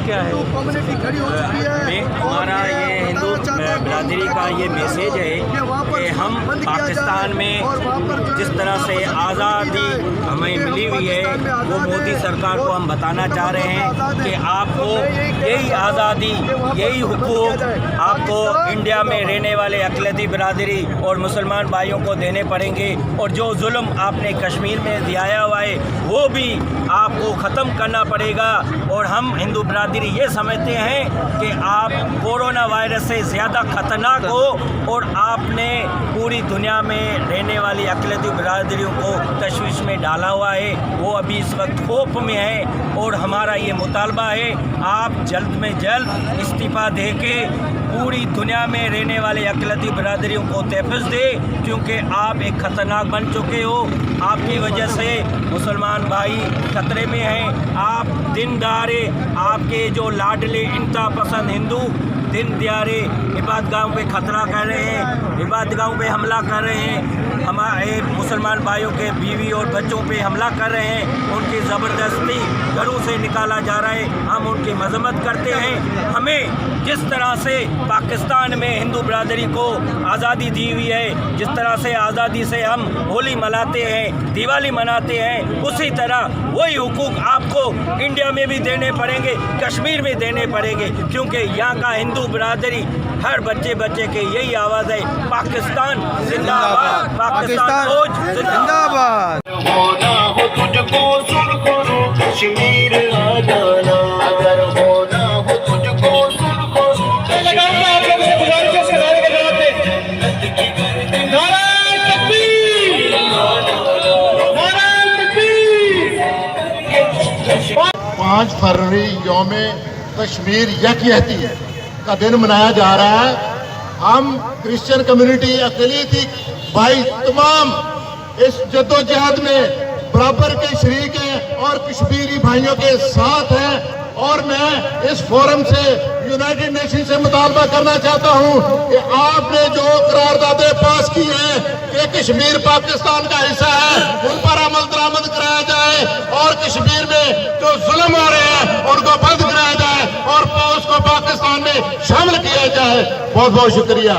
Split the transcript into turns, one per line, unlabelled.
क्या है हमारा ये हिंदू बिरादरी का ये मैसेज है कि हम पाकिस्तान में जिस तरह से आज़ादी हमें मिली हुई है वो मोदी सरकार को हम बताना चाह रहे हैं कि आपको यही आज़ादी यही हुकूक आपको इंडिया में रहने वाले अक़लियती बिरादरी और मुसलमान भाइयों को देने पड़ेंगे और जो जुल्म आपने कश्मीर में दिया हुआ है वो भी आपको ख़त्म करना पड़ेगा। और हम हिंदू बिरादरी ये समझते हैं कि आप कोरोना वायरस से ज़्यादा ख़तरनाक हो और आपने पूरी दुनिया में रहने वाली अक़लियती बिरादरियों को तशवीश में डाला हुआ है, वो अभी इस वक्त खौफ में है। और हमारा ये मुतालबा है आप जल्द में जल्द इस्तीफ़ा दे के पूरी दुनिया में रहने वाले अक़लियती बिरादरियों को तहफ़्फ़ुज़ दे, क्योंकि आप एक ख़तरनाक बन चुके हो। आपकी वजह से मुसलमान भाई खतरे में हैं। आप दिन दहाड़े आपके जो लाडले इंतहा पसंद हिंदू दिन दिहाड़े इबादतगाहों पे खतरा कर रहे हैं, इबादतगाहों पे हमला कर रहे हैं, हमारे मुसलमान भाइयों के बीवी और बच्चों पे हमला कर रहे हैं, उनकी ज़बरदस्ती घरों से निकाला जा रहा है। हम उनकी मजम्मत करते हैं। हमें जिस तरह से पाकिस्तान में हिंदू बिरादरी को आज़ादी दी हुई है, जिस तरह से आज़ादी से हम होली मनाते हैं, दिवाली मनाते हैं, उसी तरह वही हुकूक आपको इंडिया में भी देने पड़ेंगे, कश्मीर में देने पड़ेंगे, क्योंकि यहाँ का हिंदू बिरादरी हर बच्चे की यही आवाज़ है, पाकिस्तान जिंदाबाद, पाकिस्तान जिंदाबाद।
होना हो तुझको सुरखरू कश्मीर आ जाना, अगर होना हो तुझको सुरखरू जन्नत की गर्दी। नारे तकबीर, नारे तकबीर।
5 फरवरी यौम कश्मीर यकयहती का दिन मनाया जा रहा है। हम क्रिश्चियन कम्युनिटी अक़लियती भाई तमाम इस जद्दोजहद में बराबर के शरीक हैं और कश्मीरी भाइयों के साथ हैं। और मैं इस फोरम से यूनाइटेड नेशन से मुतालबा करना चाहता हूं कि आपने जो करारदादें पास की हैं कि कश्मीर पाकिस्तान का हिस्सा है, उन पर अमल दरामद कराया जाए और कश्मीर में जो जुल्म हो रहे हैं उनको बंद कराया जाए और उसको पाकिस्तान में शामिल किया जाए। बहुत बहुत शुक्रिया।